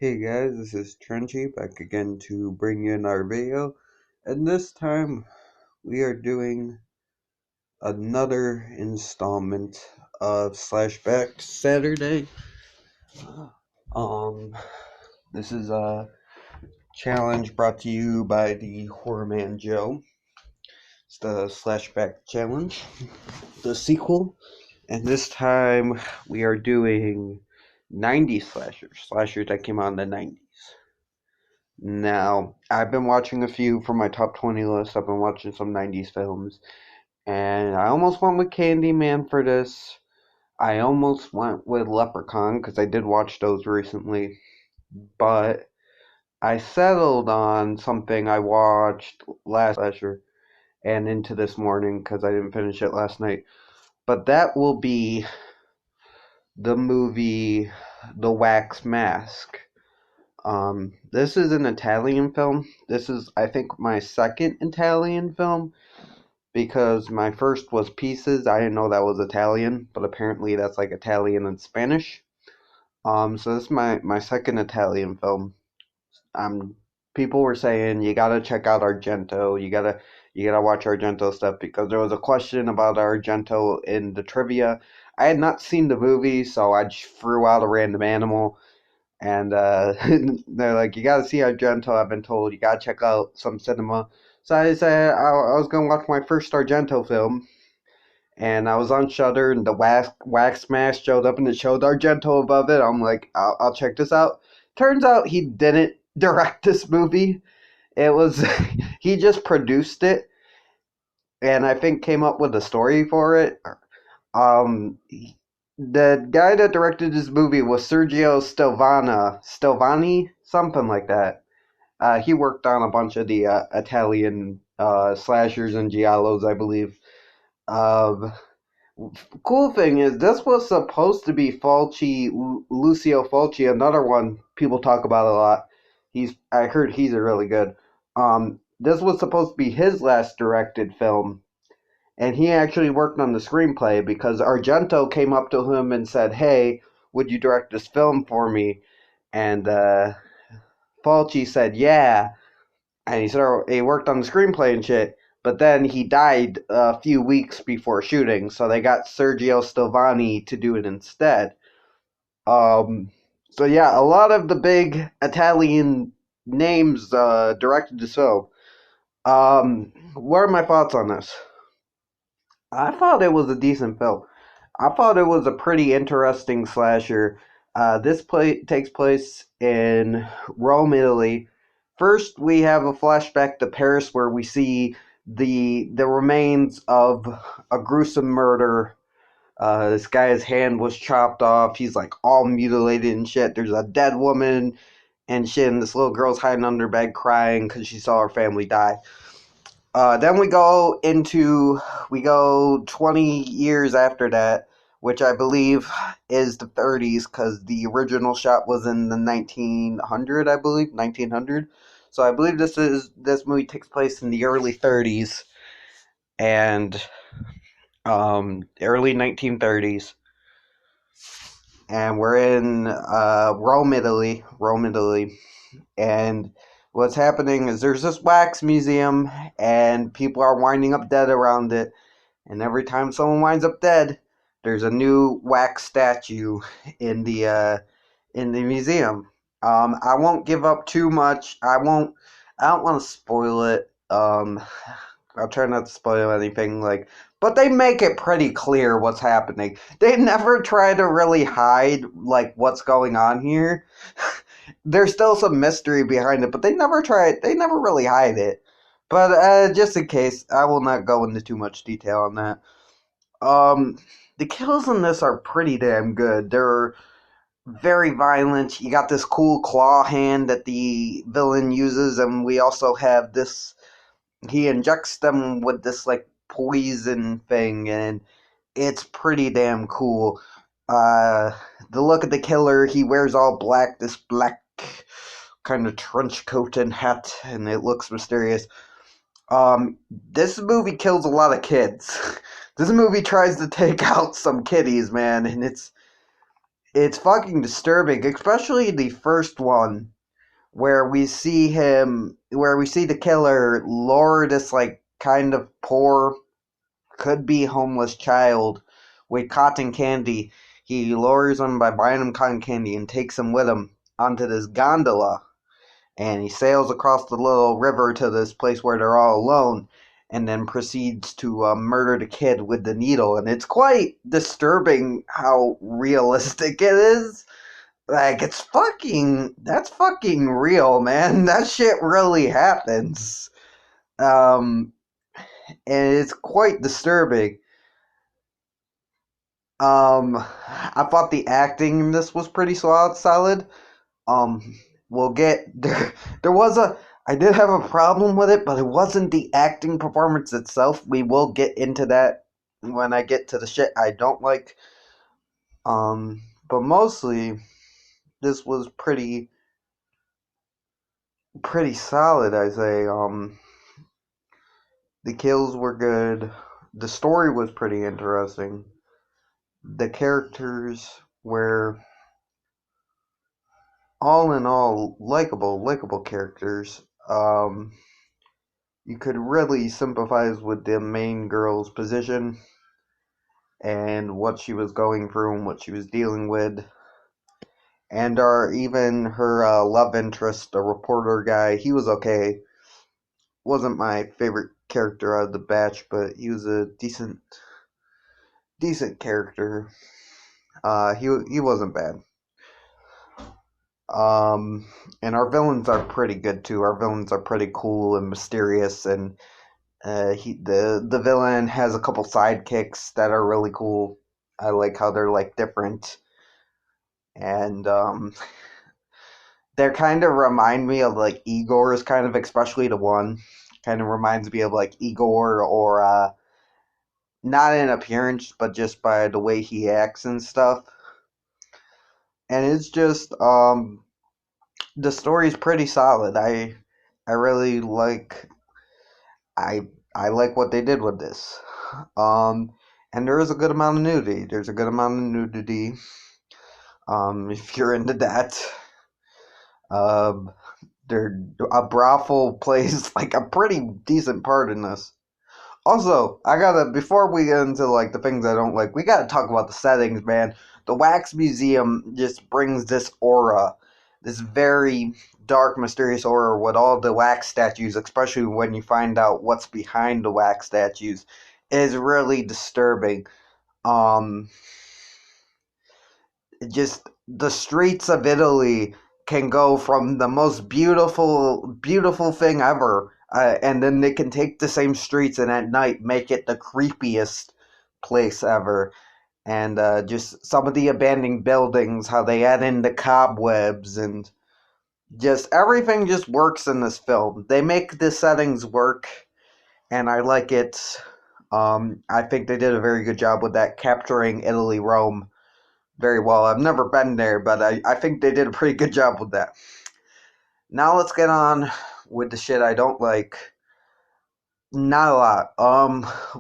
Hey guys, this is Trenchy back again to bring you another video, and this time we are doing another installment of Slashback Saturday. Um, this is a challenge brought to you by the Horror Man Joe. It's the Slashback Challenge, the sequel, and this time we are doing 90s slashers that came out in the 90s. Now, I've been watching a few from my top 20 list. I've been watching some 90s films, and I almost went with Candyman for this. I almost went with Leprechaun because I did watch those recently, but I settled on something I watched last slasher and into this morning because I didn't finish it last night. But that will be the movie The Wax Mask. This is an Italian film. This is, I think, my second Italian film because my first was Pieces. I didn't know that was Italian, but apparently that's like Italian and Spanish. So this is my second Italian film. Um, People were saying you gotta check out Argento. You gotta watch Argento stuff because there was a question about Argento in the trivia. I had not seen the movie, so I just threw out a random animal and they're like, you gotta see Argento. I've been told you gotta check out some cinema. So I said I was gonna watch my first Argento film, and I was on Shudder, and the Wax Smash showed up, and it showed Argento above it. I'm like, I'll check this out. Turns out he didn't direct this movie. It was he just produced it, and I think came up with a story for it. Um, the guy that directed this movie was Sergio Stelvani, something like that. He worked on a bunch of the Italian slashers and giallos, I believe. Um, Cool thing is, this was supposed to be Lucio Fulci, another one people talk about a lot. I heard he's a really good. This was supposed to be his last directed film, and he actually worked on the screenplay because Argento came up to him and said, "Hey, would you direct this film for me?" And Fulci said, "Yeah." And he worked on the screenplay and shit. But then he died a few weeks before shooting, so they got Sergio Stilvani to do it instead. Um, so yeah, a lot of the big Italian names directed this film. What are my thoughts on this? I thought it was a decent film. I thought it was a pretty interesting slasher. This takes place in Rome, Italy. First, we have a flashback to Paris where we see the remains of a gruesome murder. This guy's hand was chopped off. He's like all mutilated and shit. There's a dead woman and shit, and this little girl's hiding under her bed crying because she saw her family die. Then we go 20 years after that, which I believe is the 30s, because the original shot was in the 1900, I believe, 1900. So I believe this movie takes place in the early 30s and early 1930s, and we're in Rome, Italy, and what's happening is there's this wax museum, and people are winding up dead around it. And every time someone winds up dead, there's a new wax statue in the museum. I won't give up too much. I won't. I don't want to spoil it. I'll try not to spoil anything. But they make it pretty clear what's happening. They never try to really hide what's going on here. There's still some mystery behind it, but they never try. They never really hide it. But just in case, I will not go into too much detail on that. Um, the kills in this are pretty damn good. They're very violent. You got this cool claw hand that the villain uses, and we also have this. He injects them with this poison thing, and it's pretty damn cool. Uh, the look of the killer, he wears all black, this black kind of trench coat and hat, and it looks mysterious. This movie kills a lot of kids. This movie tries to take out some kiddies, man, and It's fucking disturbing, especially the first one where we see the killer lure this like kind of poor, could be homeless child with cotton candy. He lures him by buying him cotton candy and takes him with him onto this gondola, and he sails across the little river to this place where they're all alone, and then proceeds to murder the kid with the needle. And it's quite disturbing how realistic it is. Like, that's fucking real, man. That shit really happens. Um, and it's quite disturbing. I thought the acting in this was pretty solid. Um, we'll get there. There was a. I did have a problem with it, but it wasn't the acting performance itself. We will get into that when I get to the shit I don't like. But mostly this was pretty solid. I say. The kills were good. The story was pretty interesting. The characters were all in all likable characters. You could really sympathize with the main girl's position and what she was going through and what she was dealing with. And even her love interest, the reporter guy, he was okay. Wasn't my favorite character out of the batch, but he was a decent character. He wasn't bad. Um, and our villains are pretty good too. Our villains are pretty cool and mysterious, and the villain has a couple sidekicks that are really cool. I like how they're like different, and they kind of remind me of like Igor's kind of, especially the one kind of reminds me of like Igor, or not in appearance, but just by the way he acts and stuff. And it's just the story's pretty solid. I really I I like what they did with this. Um, and there is a good amount of nudity. There's a good amount of nudity. If you're into that, um, there a brothel plays like a pretty decent part in this. Also, I gotta before we get into like the things I don't like, we gotta talk about the settings, man. The Wax Museum just brings this aura, this very dark, mysterious aura with all the wax statues, especially when you find out what's behind the wax statues, is really disturbing. Um, just the streets of Italy can go from the most beautiful thing ever, and then they can take the same streets and at night make it the creepiest place ever. And just some of the abandoned buildings, how they add in the cobwebs, and just everything just works in this film. They make the settings work, and I like it. I think they did a very good job with that, capturing Italy, Rome very well. I've never been there, but I think they did a pretty good job with that. Now let's get on with the shit I don't like. Not a lot.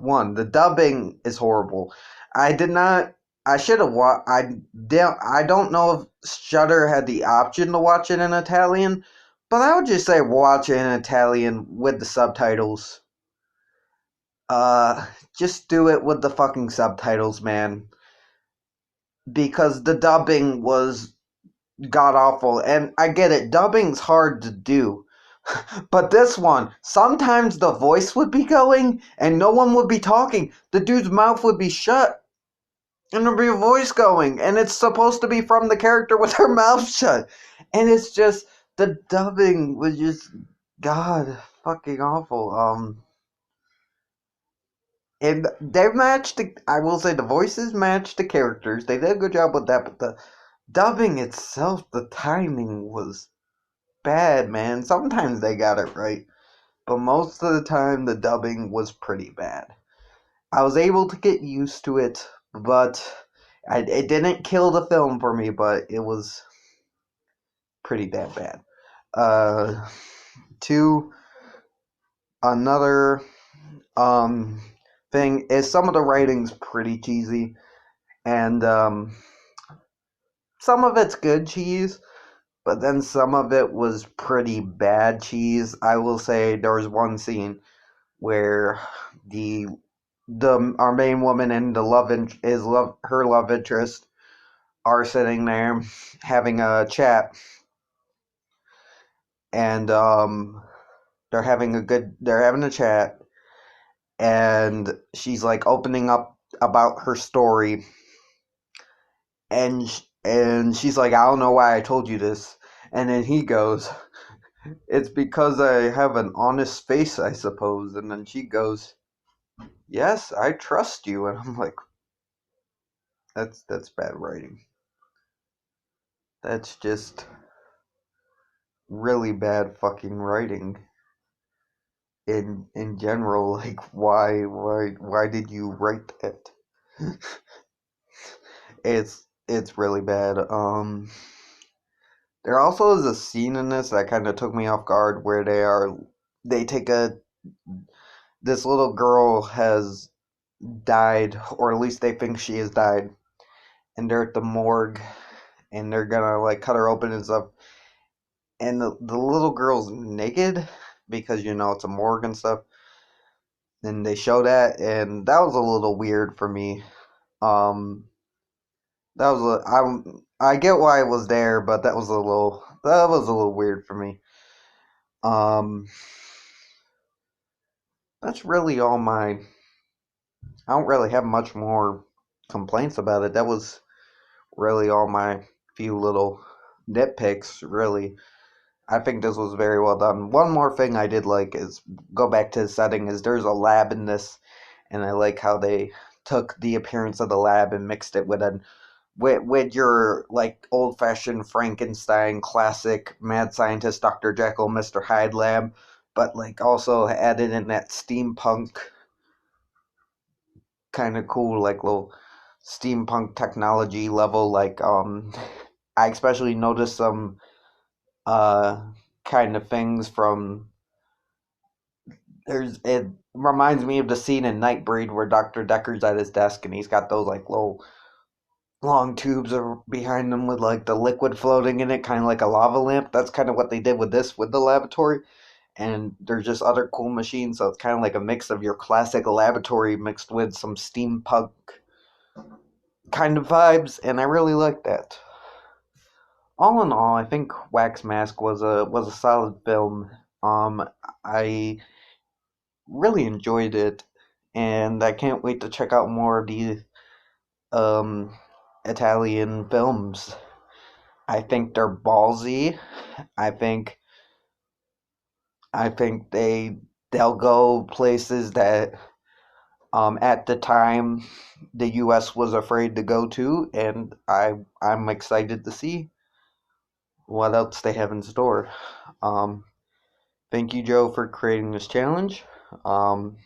One, the dubbing is horrible. I did not. I should have watched. I don't know if Shudder had the option to watch it in Italian, but I would just say watch it in Italian with the subtitles. Uh, just do it with the fucking subtitles, man. Because the dubbing was god awful, and I get it. Dubbing's hard to do. But this one, sometimes the voice would be going and no one would be talking. The dude's mouth would be shut and there'd be a voice going, and it's supposed to be from the character with her mouth shut. And it's just, the dubbing was just, god, fucking awful. And they matched I will say the voices matched the characters. They did a good job with that, but the dubbing itself, the timing was bad, man. Sometimes they got it right, but most of the time the dubbing was pretty bad. I was able to get used to it, but it didn't kill the film for me, but it was pretty damn bad. Uh, two, another um thing is some of the writing's pretty cheesy, and some of it's good cheese, but then some of it was pretty bad cheese. I will say there was one scene where the our main woman and the her love interest are sitting there having a chat, and they're having a chat, and she's like opening up about her story, and she's like, I don't know why I told you this, and then he goes, it's because I have an honest face, I suppose, and then she goes, yes, I trust you, and I'm like, that's bad writing. That's just really bad fucking writing in general. Like, why did you write that? It's really bad. There also is a scene in this that kind of took me off guard where they take a this little girl has died, or at least they think she has died, and they're at the morgue, and they're gonna like cut her open and stuff, and the little girl's naked because it's a morgue and stuff, and they show that, and that was a little weird for me. Um, that was I get why it was there, but that was a little weird for me. Um, that's really all my. I don't really have much more complaints about it. That was really all my few little nitpicks. Really, I think this was very well done. One more thing I did like is go back to the setting. Is there's a lab in this, and I like how they took the appearance of the lab and mixed it with your like old fashioned Frankenstein classic mad scientist Dr. Jekyll, Mr. Hyde lab, but like also added in that steampunk kind of cool like little steampunk technology level. Like I especially noticed some uh kind of things from there's it reminds me of the scene in Nightbreed where Dr. Decker's at his desk and he's got those like little long tubes are behind them with like the liquid floating in it, kind of like a lava lamp. That's kind of what they did with this with the laboratory. And there's just other cool machines, so it's kind of like a mix of your classic laboratory mixed with some steampunk kind of vibes, and I really like that. All in all, I think Wax Mask was a solid film. I really enjoyed it, and I can't wait to check out more of the um Italian films. I think they're ballsy. I think I think they'll go places that at the time the US was afraid to go to, and I'm excited to see what else they have in store. Um Thank you, Joe, for creating this challenge. Um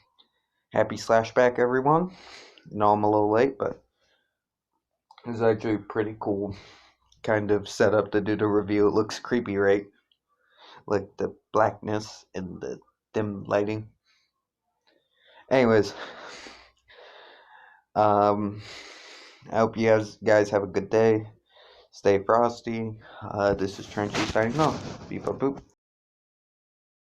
Happy Slashback, everyone. No, I'm a little late, but it's actually pretty cool kind of setup to do the review. It looks creepy, right? Like the blackness and the dim lighting. Anyways, um, I hope you guys have a good day. Stay frosty. This is Trenchy signing off. Beep a boop.